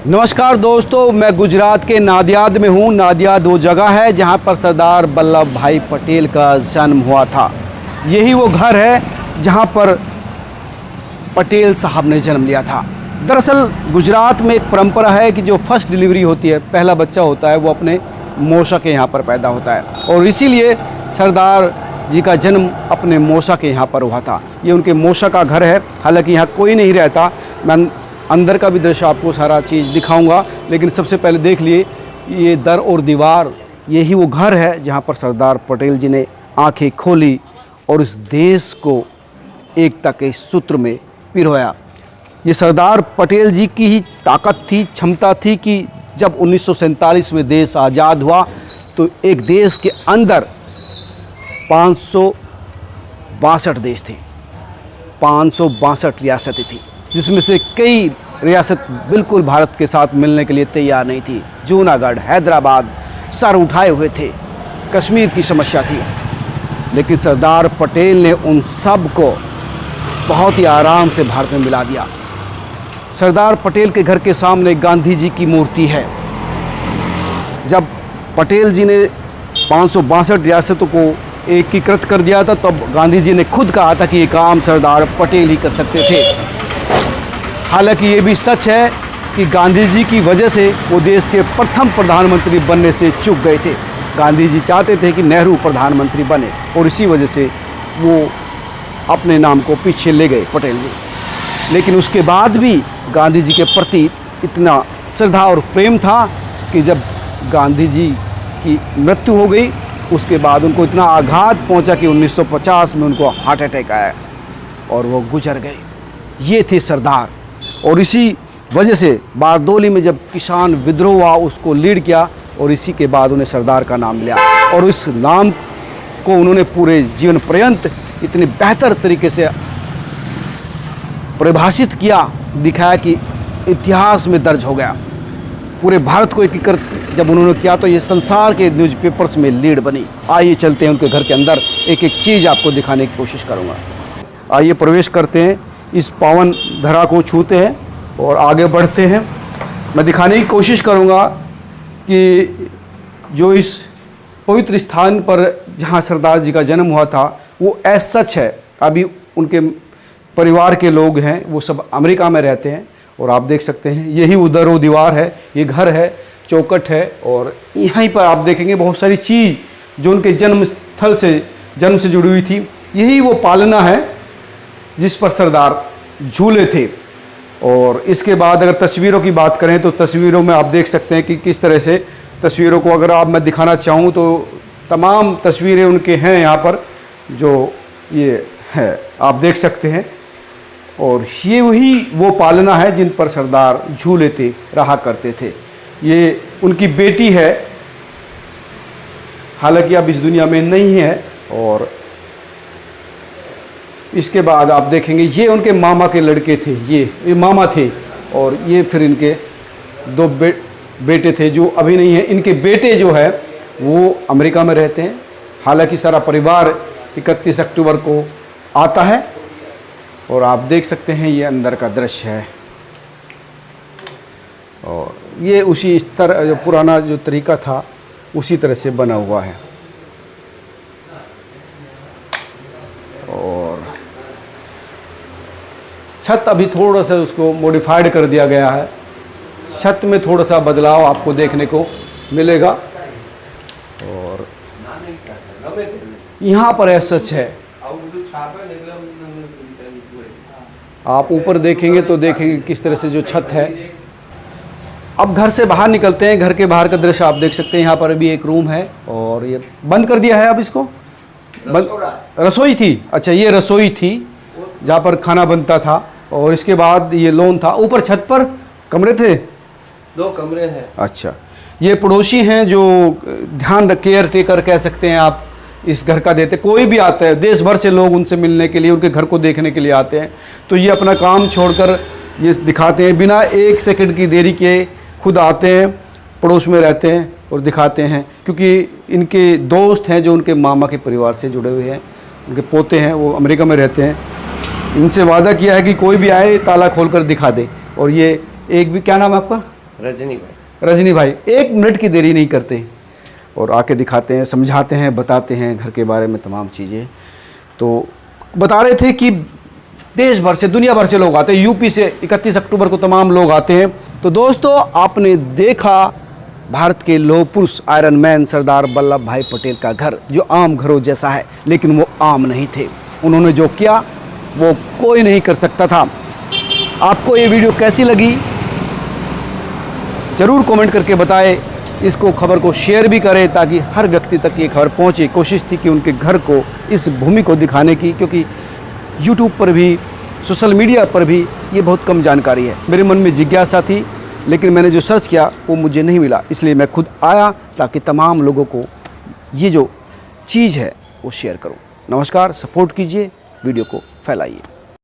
नमस्कार दोस्तों, मैं गुजरात के नादियाद में हूँ। नादियाद वो जगह है जहाँ पर सरदार वल्लभ भाई पटेल का जन्म हुआ था। यही वो घर है जहाँ पर पटेल साहब ने जन्म लिया था। दरअसल गुजरात में एक परंपरा है कि जो फर्स्ट डिलीवरी होती है, पहला बच्चा होता है, वो अपने मौसा के यहाँ पर पैदा होता है और इसीलिए सरदार जी का जन्म अपने मौसा के यहाँ पर हुआ था। ये उनके मौसा का घर है। हालांकि यहाँ कोई नहीं रहता। मैं अंदर का भी दृश्य आपको सारा चीज़ दिखाऊंगा, लेकिन सबसे पहले देख लिए ये दर और दीवार, यही वो घर है जहाँ पर सरदार पटेल जी ने आंखें खोली और इस देश को एकता के सूत्र में पिरोया। ये सरदार पटेल जी की ही ताकत थी, क्षमता थी कि जब 1947 में देश आज़ाद हुआ तो एक देश के अंदर 562 देश थे, 562 रियासतें थी, जिसमें से कई रियासत बिल्कुल भारत के साथ मिलने के लिए तैयार नहीं थी। जूनागढ़, हैदराबाद सर उठाए हुए थे, कश्मीर की समस्या थी, लेकिन सरदार पटेल ने उन सब को बहुत ही आराम से भारत में मिला दिया। सरदार पटेल के घर के सामने गांधी जी की मूर्ति है। जब पटेल जी ने 562 रियासतों को एकीकृत कर दिया था, तब गांधी जी ने खुद कहा था कि ये काम सरदार पटेल ही कर सकते थे। हालांकि ये भी सच है कि गांधी जी की वजह से वो देश के प्रथम प्रधानमंत्री बनने से चूक गए थे। गांधी जी चाहते थे कि नेहरू प्रधानमंत्री बने और इसी वजह से वो अपने नाम को पीछे ले गए पटेल जी। लेकिन उसके बाद भी गांधी जी के प्रति इतना श्रद्धा और प्रेम था कि जब गांधी जी की मृत्यु हो गई, उसके बाद उनको इतना आघात पहुंचा कि 1950 में उनको हार्ट अटैक आया और वो गुजर गए। ये थे सरदार। और इसी वजह से बारदोली में जब किसान विद्रोह हुआ, उसको लीड किया और इसी के बाद उन्हें सरदार का नाम मिला और इस नाम को उन्होंने पूरे जीवन पर्यंत इतने बेहतर तरीके से परिभाषित किया, दिखाया कि इतिहास में दर्ज हो गया। पूरे भारत को एकीकृत जब उन्होंने किया तो ये संसार के न्यूज़पेपर्स में लीड बनी। आइए चलते हैं उनके घर के अंदर, एक एक चीज़ आपको दिखाने की कोशिश करूँगा। आइए प्रवेश करते हैं, इस पावन धरा को छूते हैं और आगे बढ़ते हैं। मैं दिखाने की कोशिश करूँगा कि जो इस पवित्र स्थान पर जहाँ सरदार जी का जन्म हुआ था वो ऐसा सच है। अभी उनके परिवार के लोग हैं वो सब अमेरिका में रहते हैं और आप देख सकते हैं यही उधर वो दीवार है, ये घर है, चौखट है और यहीं पर आप देखेंगे बहुत सारी चीज़ जो उनके जन्म से जुड़ी हुई थी। यही वो पालना है जिस पर सरदार झूले थे। और इसके बाद अगर तस्वीरों की बात करें तो तस्वीरों में आप देख सकते हैं कि किस तरह से तस्वीरों को अगर आप मैं दिखाना चाहूँ तो तमाम तस्वीरें उनके हैं यहाँ पर, जो ये है आप देख सकते हैं। और ये वही वो पालना है जिन पर सरदार झूले थे, रहा करते थे। ये उनकी बेटी है, हालांकि अब इस दुनिया में नहीं है। और इसके बाद आप देखेंगे ये उनके मामा के लड़के थे, ये मामा थे और ये फिर इनके दो बेटे थे जो अभी नहीं है। इनके बेटे जो है वो अमेरिका में रहते हैं। हालांकि सारा परिवार 31 अक्टूबर को आता है और आप देख सकते हैं ये अंदर का दृश्य है। और ये उसी इस तरह जो पुराना जो तरीका था उसी तरह से बना हुआ है। और छत अभी थोड़ा सा उसको मॉडिफाइड कर दिया गया है। छत में थोड़ा सा बदलाव आपको देखने को मिलेगा। और यहाँ पर ऐसा सच है, आप ऊपर देखेंगे तो देखेंगे किस तरह से जो छत है। अब घर से बाहर निकलते हैं। घर के बाहर का दृश्य आप देख सकते हैं। यहाँ पर भी एक रूम है और ये बंद कर दिया है अब इसको। रसोई थी, अच्छा ये रसोई थी जहाँ पर खाना बनता था। और इसके बाद ये लॉन था। ऊपर छत पर कमरे थे, 2 कमरे हैं। अच्छा, ये पड़ोसी हैं जो ध्यान केयर टेकर कह सकते हैं आप इस घर का देते। कोई भी आता है, देश भर से लोग उनसे मिलने के लिए, उनके घर को देखने के लिए आते हैं, तो ये अपना काम छोड़कर ये दिखाते हैं, बिना 1 सेकंड की देरी के खुद आते हैं, पड़ोस में रहते हैं और दिखाते हैं। क्योंकि इनके दोस्त हैं जो उनके मामा के परिवार से जुड़े हुए हैं, उनके पोते हैं, वो अमेरिका में रहते हैं। इनसे वादा किया है कि कोई भी आए ताला खोलकर दिखा दे। और ये एक भी, क्या नाम है आपका? रजनी भाई। रजनी भाई 1 मिनट की देरी नहीं करते और आके दिखाते हैं, समझाते हैं, बताते हैं घर के बारे में तमाम चीज़ें। तो बता रहे थे कि देश भर से, दुनिया भर से लोग आते हैं, यूपी से 31 अक्टूबर को तमाम लोग आते हैं। तो दोस्तों, आपने देखा भारत के लौह पुरुष आयरन मैन सरदार वल्लभ भाई पटेल का घर, जो आम घरों जैसा है, लेकिन वो आम नहीं थे। उन्होंने जो किया वो कोई नहीं कर सकता था। आपको ये वीडियो कैसी लगी ज़रूर कमेंट करके बताएं। इसको खबर को शेयर भी करें ताकि हर व्यक्ति तक ये खबर पहुंचे। कोशिश थी कि उनके घर को, इस भूमि को दिखाने की, क्योंकि यूट्यूब पर भी, सोशल मीडिया पर भी ये बहुत कम जानकारी है। मेरे मन में जिज्ञासा थी, लेकिन मैंने जो सर्च किया वो मुझे नहीं मिला, इसलिए मैं खुद आया ताकि तमाम लोगों को ये जो चीज़ है वो शेयर करूं। नमस्कार, सपोर्ट कीजिए, वीडियो को फैलाइए।